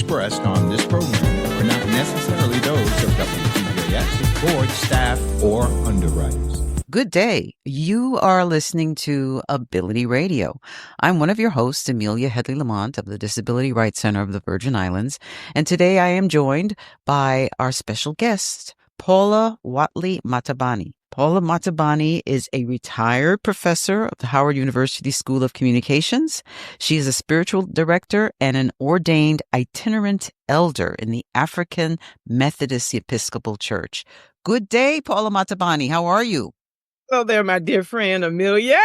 expressed on this program are not necessarily those of WTJS, board, staff, or underwriters. Good day. You are listening to Ability Radio. I'm one of your hosts, Amelia Headley-LaMont of the Disability Rights Center of the Virgin Islands. And today I am joined by our special guest, Paula Whatley Matabane. Paula Matabane is a retired professor of the Howard University School of Communications. She is a spiritual director and an ordained itinerant elder in the African Methodist Episcopal Church. Good day, Paula Matabane. How are you? Hello there, my dear friend, Amelia.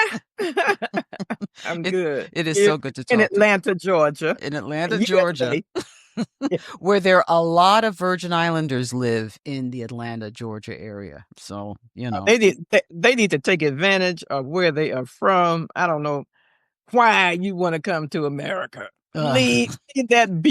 I'm good. It is so good to talk in Atlanta, Georgia. In Atlanta, Georgia. Where there a lot of Virgin Islanders live in the Atlanta, Georgia area. So, you know. They need to take advantage of where they are from. I don't know why you want to come to America. Leave that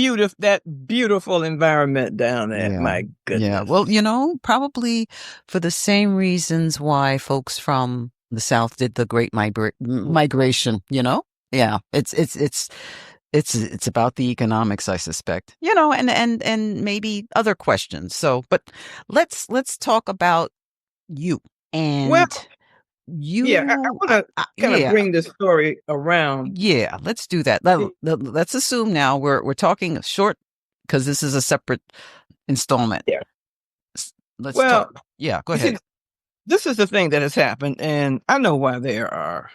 beautiful environment down there. Yeah. My goodness. Yeah. Well, you know, probably for the same reasons why folks from the South did the Great Migration, you know? Yeah. It's about the economics, I suspect, you know, and maybe other questions. So, but let's talk about you and you. Yeah, I want to kind of bring this story around. Yeah, let's do that. Let's assume now we're talking short because this is a separate installment. Yeah. Let's talk. Yeah, go ahead. This is the thing that has happened, and I know why there are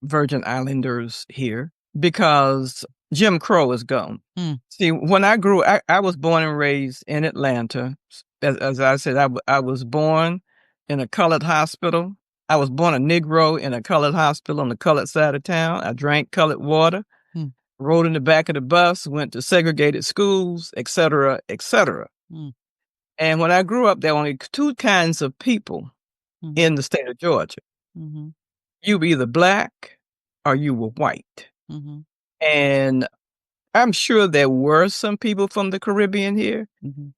Virgin Islanders here, because Jim Crow is gone. See, when I grew, I was born and raised in Atlanta. As I said, I was born in a colored hospital. I was born a Negro in a colored hospital on the colored side of town. I drank colored water, rode in the back of the bus, went to segregated schools, et cetera, et cetera. And when I grew up, there were only two kinds of people in the state of Georgia. You were either black or you were white. And I'm sure there were some people from the Caribbean here,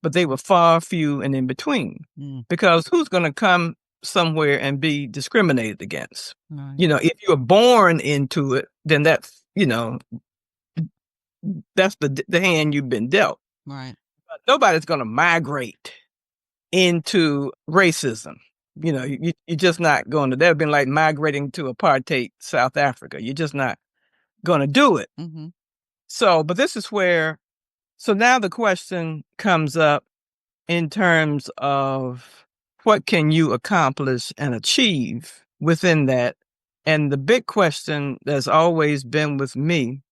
but they were far few and in between. Because who's going to come somewhere and be discriminated against? Right. You know, if you're born into it, then that's, you know, that's the hand you've been dealt. Right. But nobody's going to migrate into racism. You know, you're just not going to. That would have been like migrating to apartheid South Africa. You're just not going to do it. So, but this is where, so now the question comes up in terms of what can you accomplish and achieve within that? And the big question that's always been with me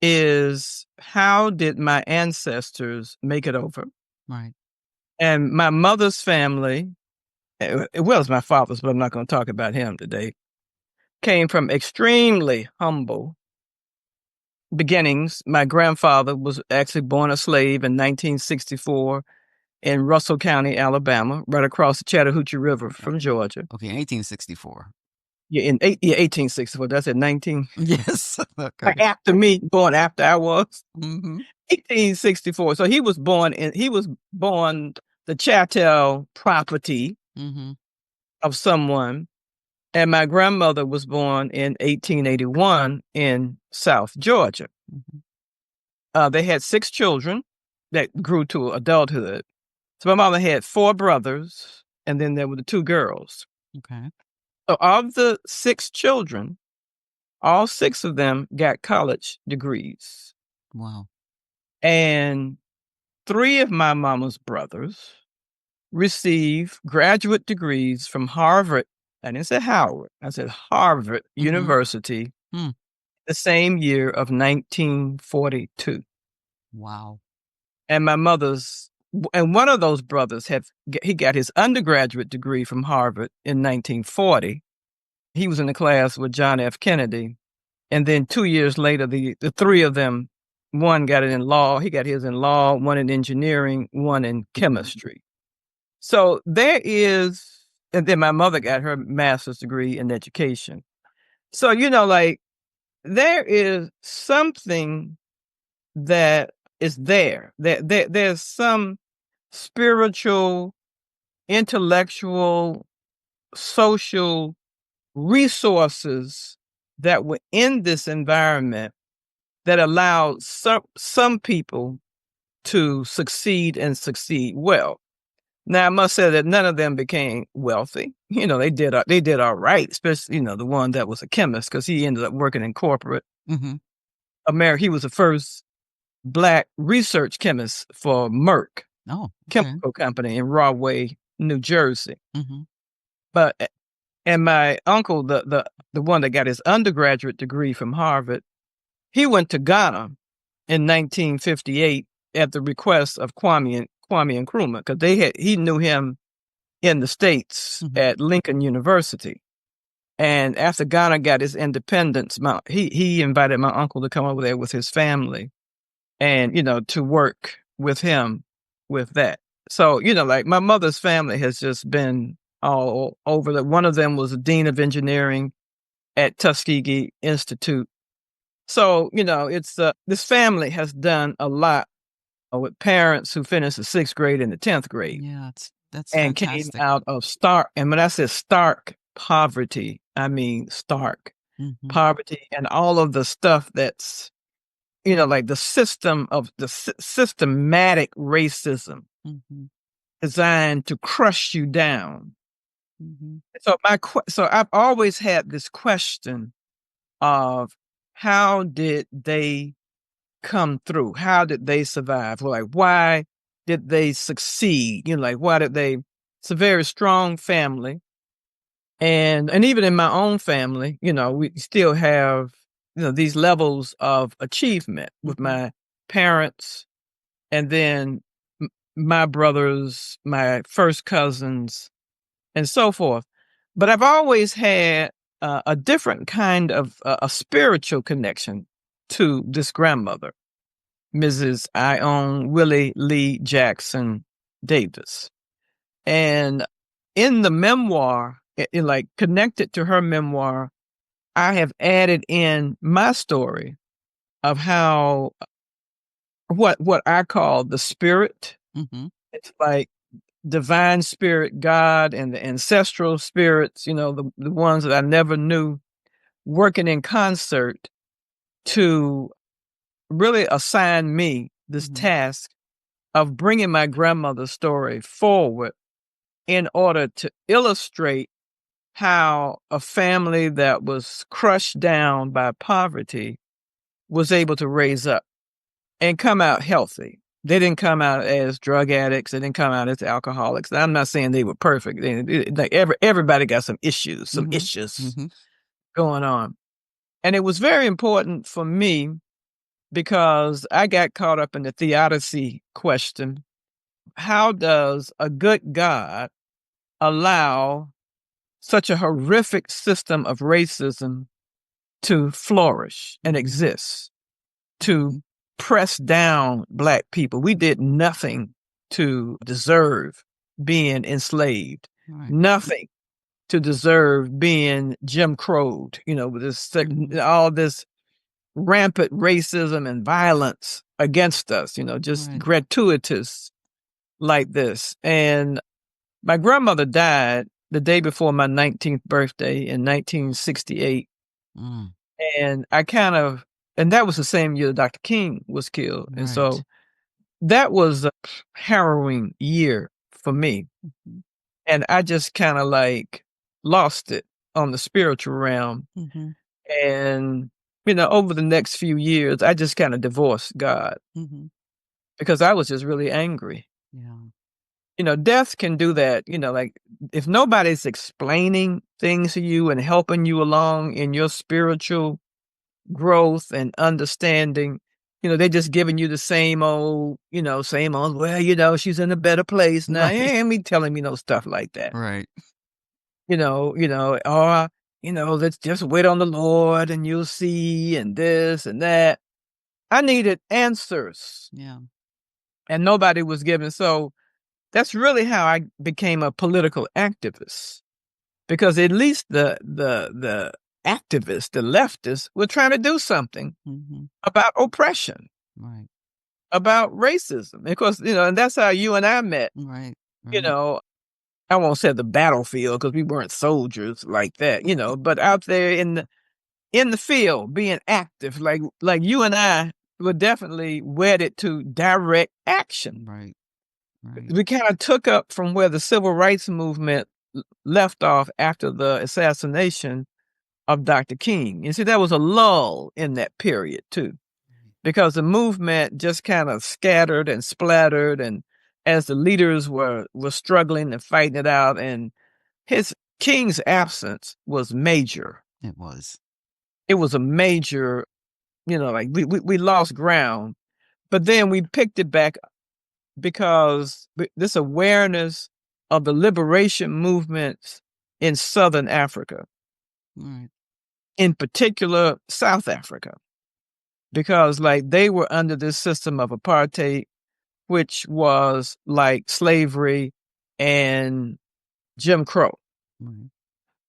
is, how did my ancestors make it over? Right. And my mother's family, well, it's my father's, but I'm not going to talk about him today, came from extremely humble beginnings. My grandfather was actually born a slave in 1964 in Russell County, Alabama, right across the Chattahoochee River from Georgia. Okay, 1864. Yeah, 1864. That's at 19. Yes. Okay. After me, born after I was. 1864. So he was born the chattel property of someone. And my grandmother was born in 1881 in South Georgia. They had 6 children that grew to adulthood. So my mother had 4 brothers, and then there were the 2 girls. Okay. So of the 6 children, all 6 of them got college degrees. Wow. And 3 of my mama's brothers received graduate degrees from Harvard. I didn't say Howard. I said Harvard University the same year of 1942. Wow. And and one of those brothers he got his undergraduate degree from Harvard in 1940. He was in the class with John F. Kennedy. And then 2 years later, the 3 of them, one got it in law. He got his in law, one in engineering, one in chemistry. So there is, and then my mother got her master's degree in education. So, you know, like, there is something that is there. There's some spiritual, intellectual, social resources that were in this environment that allowed some people to succeed and succeed well. Now, I must say that none of them became wealthy. They did all right, especially, the one that was a chemist, because he ended up working in corporate America. He was the first Black research chemist for Merck chemical company in Rahway, New Jersey. And my uncle, the one that got his undergraduate degree from Harvard, he went to Ghana in 1958 at the request of Kwame Nkrumah, because he knew him in the States at Lincoln University. And after Ghana got its independence, he invited my uncle to come over there with his family and, to work with him with that. So, like my mother's family has just been all over. One of them was a dean of engineering at Tuskegee Institute. So, it's this family has done a lot with parents who finished the 6th grade and the 10th grade. Yeah, that's and fantastic. Came out of stark, and when I say stark poverty, I mean stark poverty and all of the stuff that's, like the systematic racism designed to crush you down. So I've always had this question of how did they come through? How did they survive? Like, why did they succeed? Why did they? It's a very strong family. And even in my own family, we still have, these levels of achievement with my parents and then my brothers, my first cousins, and so forth. But I've always had a different kind of a spiritual connection to this grandmother, Mrs. Ione Willie Lee Jackson Davis. And in the memoir, connected to her memoir, I have added in my story of how what I call the spirit. It's like divine spirit, God, and the ancestral spirits, the ones that I never knew, working in concert to really assign me this task of bringing my grandmother's story forward in order to illustrate how a family that was crushed down by poverty was able to raise up and come out healthy. They didn't come out as drug addicts. They didn't come out as alcoholics. I'm not saying they were perfect. Everybody got some issues going on. And it was very important for me because I got caught up in the theodicy question. How does a good God allow such a horrific system of racism to flourish and exist, to press down Black people? We did nothing to deserve being enslaved, nothing to deserve being Jim Crowed, with this, all this rampant racism and violence against us, just gratuitous like this. And my grandmother died the day before my 19th birthday in 1968. And and that was the same year Dr. King was killed. And so that was a harrowing year for me. And I just kind of lost it on the spiritual realm. And, over the next few years, I just kind of divorced God because I was just really angry. Death can do that. If nobody's explaining things to you and helping you along in your spiritual growth and understanding, they just giving you the same old, well, she's in a better place now. Ain't me telling me no stuff like that. Let's just wait on the Lord and you'll see, and this and that. I needed answers. And nobody was giving. So that's really how I became a political activist, because at least the activists, the leftists, were trying to do something about oppression, about racism. Because, and that's how you and I met. I won't say the battlefield because we weren't soldiers like that, but out there in the field, being active, like you and I were definitely wedded to direct action. Right. We kind of took up from where the civil rights movement left off after the assassination of Dr. King. You see, there was a lull in that period too, because the movement just kind of scattered and splattered, and as the leaders were struggling and fighting it out, and King's absence was major. It was. It was a major, like we lost ground, but then we picked it back because this awareness of the liberation movements in Southern Africa, Right. in particular South Africa, because like they were under this system of apartheid, which was like slavery and Jim Crow. Right.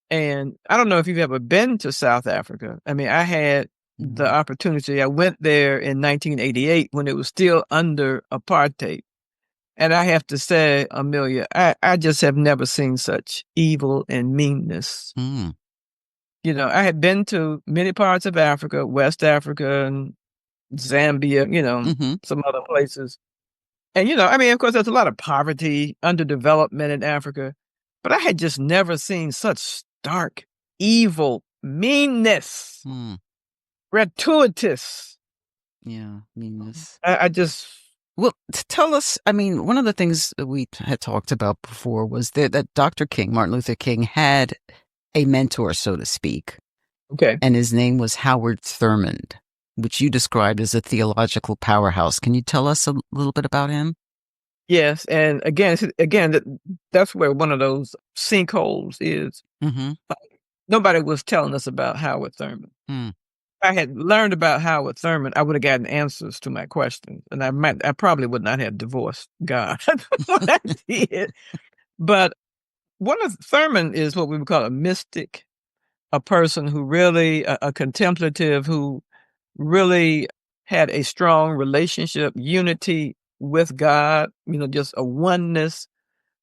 And I don't know if you've ever been to South Africa. I mean, I had the opportunity. I went there in 1988 when it was still under apartheid. And I have to say, Amelia, I just have never seen such evil and meanness. Mm. I had been to many parts of Africa, West Africa and Zambia, some other places. And, I mean, of course, there's a lot of poverty, underdevelopment in Africa. But I had just never seen such stark, evil, meanness, gratuitous. Yeah, meanness. I just... Well, tell us, I mean, one of the things that we had talked about before was that Dr. King, Martin Luther King, had a mentor, so to speak. Okay. And his name was Howard Thurman, which you described as a theological powerhouse. Can you tell us a little bit about him? Yes. And again, that's where one of those sinkholes is. Mm-hmm. Nobody was telling us about Howard Thurman. Mm. If I had learned about Howard Thurman, I would have gotten answers to my questions, and I probably would not have divorced God when I did. But Thurman is what we would call a mystic, a person who really, a contemplative, who really had a strong relationship, unity with God, just a oneness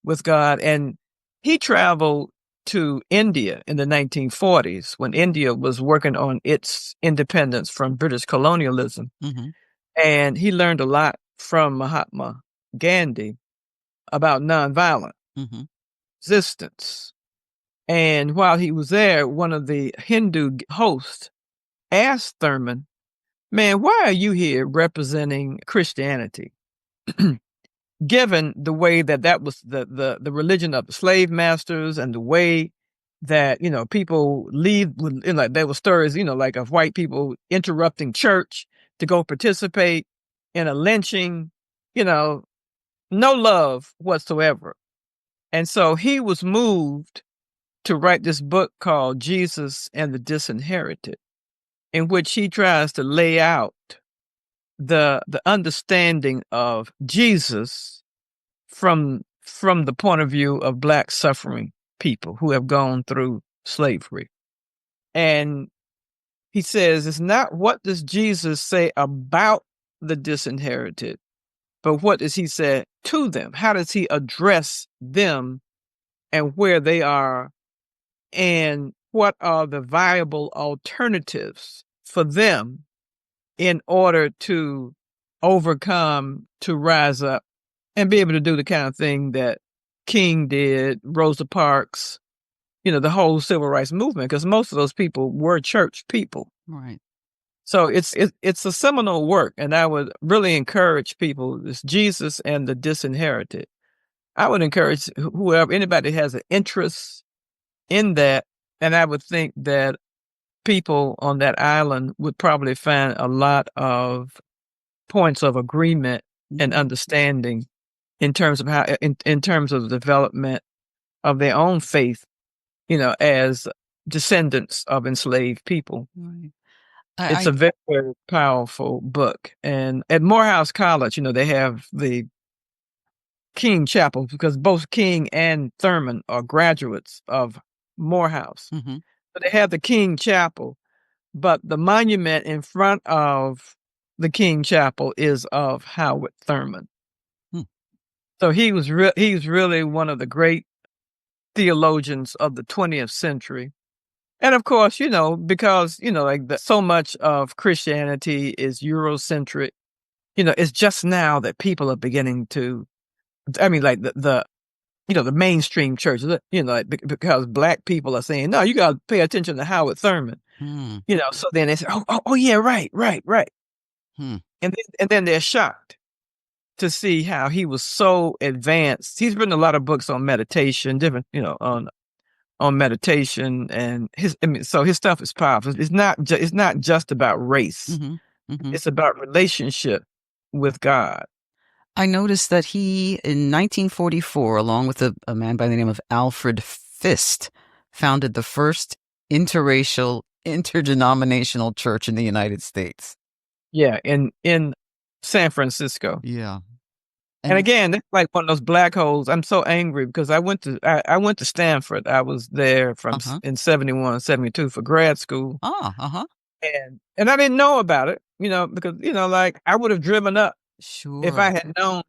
with God. And he traveled to India in the 1940s when India was working on its independence from British colonialism. Mm-hmm. And he learned a lot from Mahatma Gandhi about nonviolent resistance. And while he was there, one of the Hindu hosts asked Thurman, "Man, why are you here representing Christianity?" Given the way that was the religion of the slave masters, and the way that, people leave, like there were stories, like of white people interrupting church to go participate in a lynching, no love whatsoever. And so he was moved to write this book called Jesus and the Disinherited, in which he tries to lay out the understanding of Jesus from the point of view of Black suffering people who have gone through slavery. And he says, it's not what does Jesus say about the disinherited, but what does he say to them? How does he address them and where they are, and what are the viable alternatives for them in order to overcome, to rise up and be able to do the kind of thing that King did, Rosa Parks, the whole civil rights movement, because most of those people were church people. Right. So it's a seminal work, and I would really encourage people, this Jesus and the Disinherited. I would encourage anybody has an interest in that, and I would think that people on that island would probably find a lot of points of agreement and understanding in terms of how, in terms of the development of their own faith, as descendants of enslaved people. Right. It's a very, very powerful book. And at Morehouse College, they have the King Chapel, because both King and Thurman are graduates of Morehouse. Mm-hmm. So they have the King Chapel, but the monument in front of the King Chapel is of Howard Thurman. So he's really one of the great theologians of the 20th century. And of course, because, like so much of Christianity is Eurocentric, it's just now that people are beginning to, I mean, like the mainstream church, like, because Black people are saying, no, you got to pay attention to Howard Thurman, so then they say, oh yeah, right. Hmm. And then they're shocked to see how he was so advanced. He's written a lot of books on meditation, different, on meditation, and so his stuff is powerful. It's not just about race. It's about relationship with God. I noticed that he, in 1944, along with a man by the name of Alfred Fist, founded the first interracial, interdenominational church in the United States. Yeah, in San Francisco. Yeah. And again, it's like one of those black holes. I'm so angry because I went to Stanford. I was there in 71, 72 for grad school. And I didn't know about it, because, like I would have driven up. Sure. If I had known,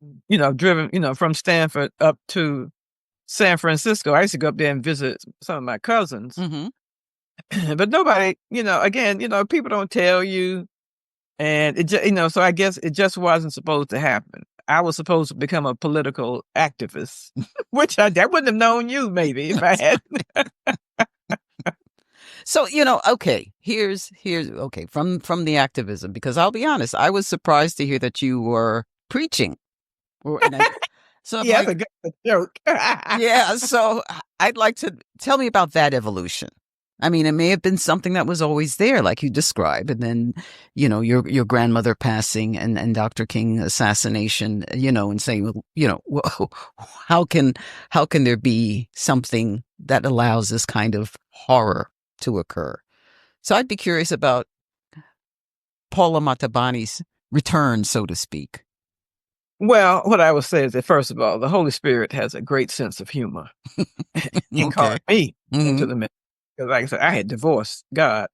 driven, from Stanford up to San Francisco. I used to go up there and visit some of my cousins. But nobody, again, people don't tell you. And it just, so I guess it just wasn't supposed to happen. I was supposed to become a political activist, which I wouldn't have known you maybe if I had. So, okay, here's okay, from the activism, because I'll be honest, I was surprised to hear that you were preaching. So yeah, that's a joke. Yeah, so I'd like to tell me about that evolution. I mean, it may have been something that was always there, like you described, and then, your grandmother passing and Dr. King assassination, and saying, how can there be something that allows this kind of horror to occur? So I'd be curious about Paula Matabane's return, so to speak. Well, what I would say is that, first of all, the Holy Spirit has a great sense of humor. He called me into the mix. Because like I said, I had divorced God.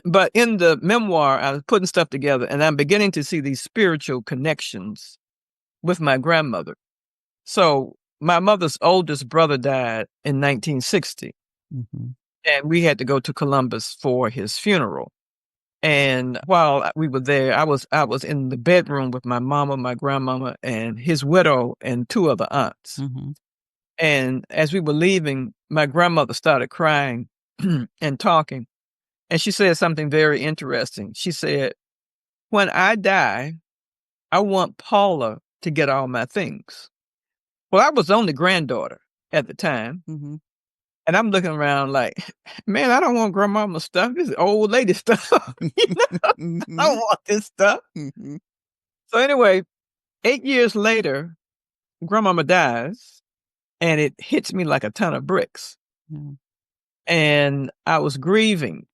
But in the memoir, I was putting stuff together, and I'm beginning to see these spiritual connections with my grandmother. So my mother's oldest brother died in 1960. And we had to go to Columbus for his funeral. And while we were there, I was in the bedroom with my mama, my grandmama, and his widow and two other aunts. And as we were leaving, my grandmother started crying and talking. And she said something very interesting. She said, when I die, I want Paula to get all my things. Well, I was the only granddaughter at the time. And I'm looking around like, man, I don't want grandmama's stuff. This is old lady stuff. I don't want this stuff. So anyway, 8 years later, grandmama dies. And it hits me like a ton of bricks. And I was grieving.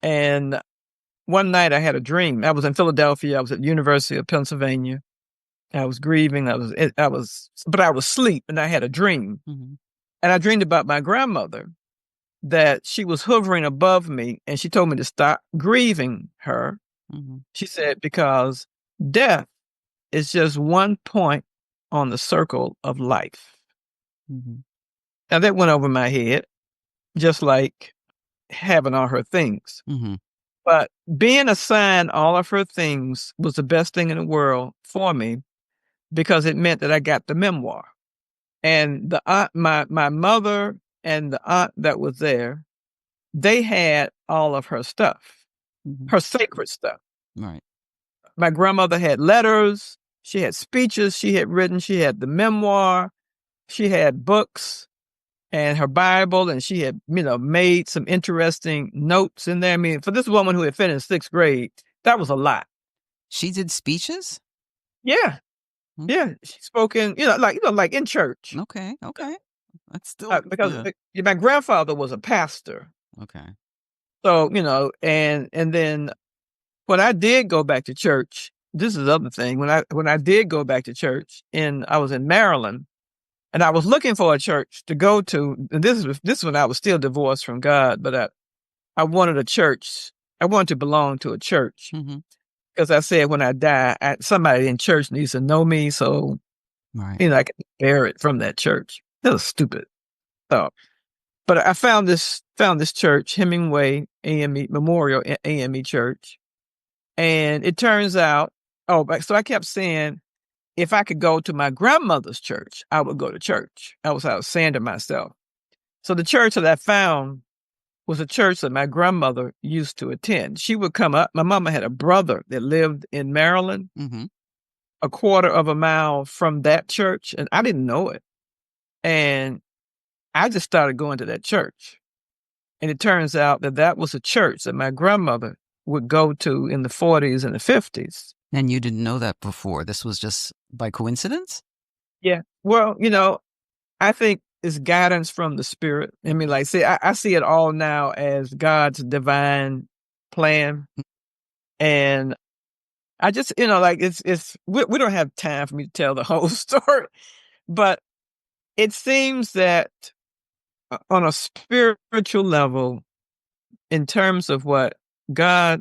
And one night I had a dream. I was in Philadelphia. I was at the University of Pennsylvania. I was grieving. But I was asleep, and I had a dream. And I dreamed about my grandmother, that she was hovering above me, and she told me to stop grieving her. She said, because death is just one point on the circle of life. Now that went over my head, just like having all her things. But being assigned all of her things was the best thing in the world for me, because it meant that I got the memoir. And the aunt, my mother and the aunt that was there, they had all of her stuff, her sacred stuff. Right. My grandmother had letters. She had speeches she had written. She had the memoir. She had books and her Bible, and she had, made some interesting notes in there. I mean, for this woman who had finished 6th grade, that was a lot. She did speeches? Yeah. Yeah. She spoke in, like in church. Okay. That's still because my grandfather was a pastor. Okay. So, and then when I did go back to church, this is the other thing. When I did go back to church, I was in Maryland. And I was looking for a church to go to. And this is when I was still divorced from God, but I wanted a church. I wanted to belong to a church. Because I said, when I die, somebody in church needs to know me. So, I can bear it from that church. That was stupid thought. But I found this church, Hemingway AME Memorial AME Church, and it turns out, so I kept saying, if I could go to my grandmother's church, I would go to church. I was saying to myself. So the church that I found was a church that my grandmother used to attend. She would come up. My mama had a brother that lived in Maryland, a quarter of a mile from that church, and I didn't know it. And I just started going to that church. And it turns out that was a church that my grandmother would go to in the 40s and the 50s. And you didn't know that before? This was just by coincidence? Yeah. Well, I think it's guidance from the Spirit. I mean, I see it all now as God's divine plan. And I just, we don't have time for me to tell the whole story, but it seems that on a spiritual level, in terms of what God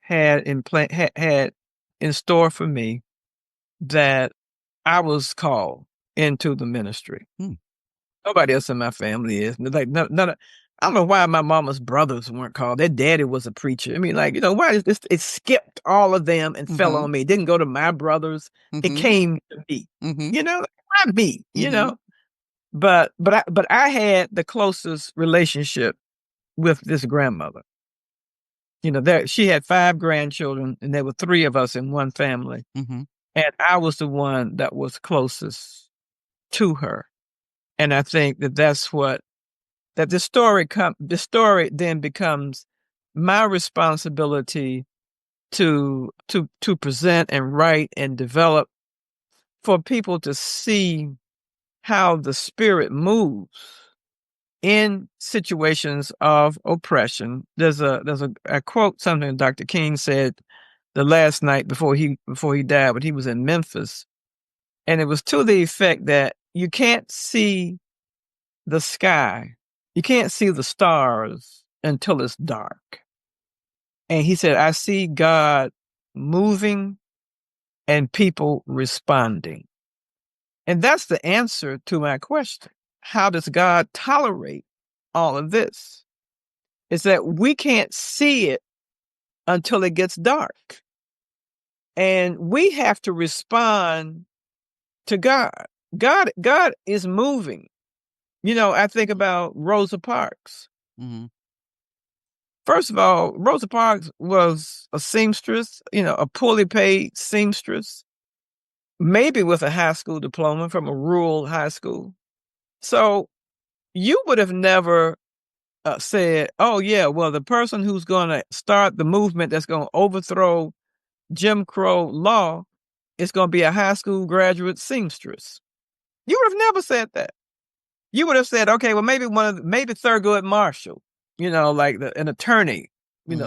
had had in store for me, that I was called into the ministry. Nobody else in my family is. Like none. I don't know why my mama's brothers weren't called. Their daddy was a preacher. I mean, why is this? It skipped all of them and fell on me. It didn't go to my brothers. It came to me. Why me? But I had the closest relationship with this grandmother. She had 5 grandchildren, and there were 3 of us in one family. And I was the one that was closest to her. And I think that's what, that the story then becomes my responsibility to present and write and develop for people to see how the Spirit moves in situations of oppression. I quote something Dr. King said the last night before he died, when he was in Memphis. And it was to the effect that you can't see the sky. You can't see the stars until it's dark. And he said, I see God moving and people responding. And that's the answer to my question. How does God tolerate all of this? It's that we can't see it until it gets dark. And we have to respond to God. God is moving. I think about Rosa Parks. First of all, Rosa Parks was a seamstress, a poorly paid seamstress, maybe with a high school diploma from a rural high school. So you would have never said, oh, yeah, well, the person who's going to start the movement that's going to overthrow Jim Crow law is going to be a high school graduate seamstress. You would have never said that. You would have said, okay, well, maybe Thurgood Marshall, like an attorney,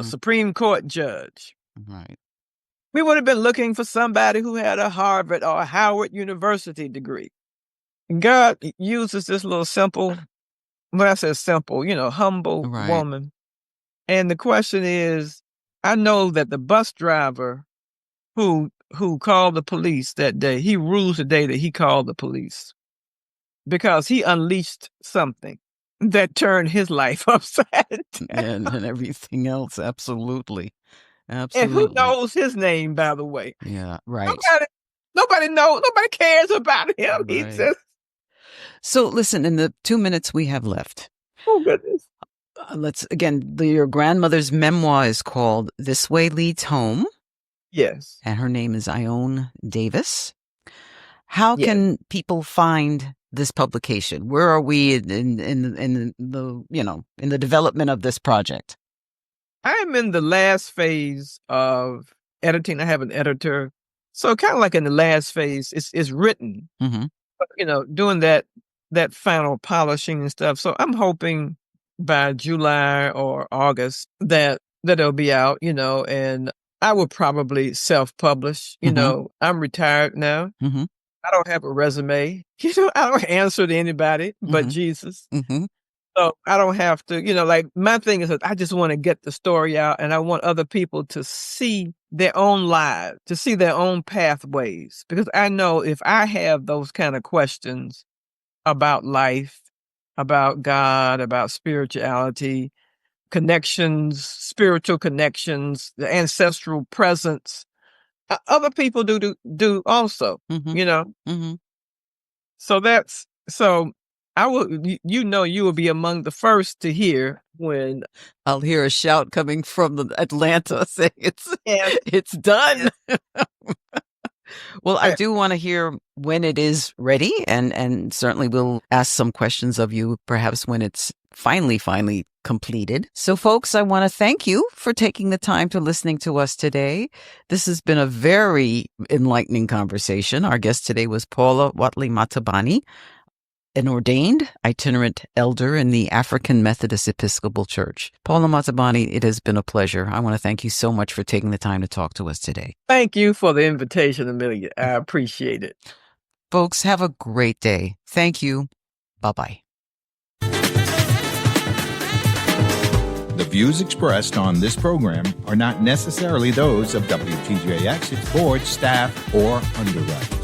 Supreme Court judge. Right. We would have been looking for somebody who had a Harvard or a Howard University degree. And God uses this little simple, when I say simple, humble woman. And the question is, I know that the bus driver who called the police that day, he rules the day that he called the police, because he unleashed something that turned his life upside down. And everything else, absolutely. And who knows his name, by the way? Yeah, right. Nobody knows. Nobody cares about him. Right. He just... So listen, in the 2 minutes we have left. Oh, goodness. Your grandmother's memoir is called This Way Leads Home. Yes. And her name is Ione Davis. How can people find this publication? Where are we in the development of this project? I'm in the last phase of editing. I have an editor. So kind of like in the last phase, it's written, doing that final polishing and stuff. So I'm hoping by July or August that it'll be out, and I will probably self-publish. I'm retired now. I don't have a resume. I don't answer to anybody but Jesus. So I don't have to, my thing is that I just want to get the story out, and I want other people to see their own lives, to see their own pathways. Because I know if I have those kind of questions about life, about God, about spirituality, connections, spiritual connections, the ancestral presence. Other people do also, Mm-hmm. you know. Mm-hmm. So I will, you will be among the first to hear when I'll hear a shout coming from Atlanta saying it's done. Yes. Well, I do want to hear when it is ready, and certainly we'll ask some questions of you, perhaps when it's finally completed. So, folks, I want to thank you for taking the time to listening to us today. This has been a very enlightening conversation. Our guest today was Paula Whatley Matabane, an ordained itinerant elder in the African Methodist Episcopal Church. Paula Matabane, it has been a pleasure. I want to thank you so much for taking the time to talk to us today. Thank you for the invitation, Amelia. I appreciate it. Folks, have a great day. Thank you. Bye-bye. The views expressed on this program are not necessarily those of WTJX, its board, staff, or underwriters.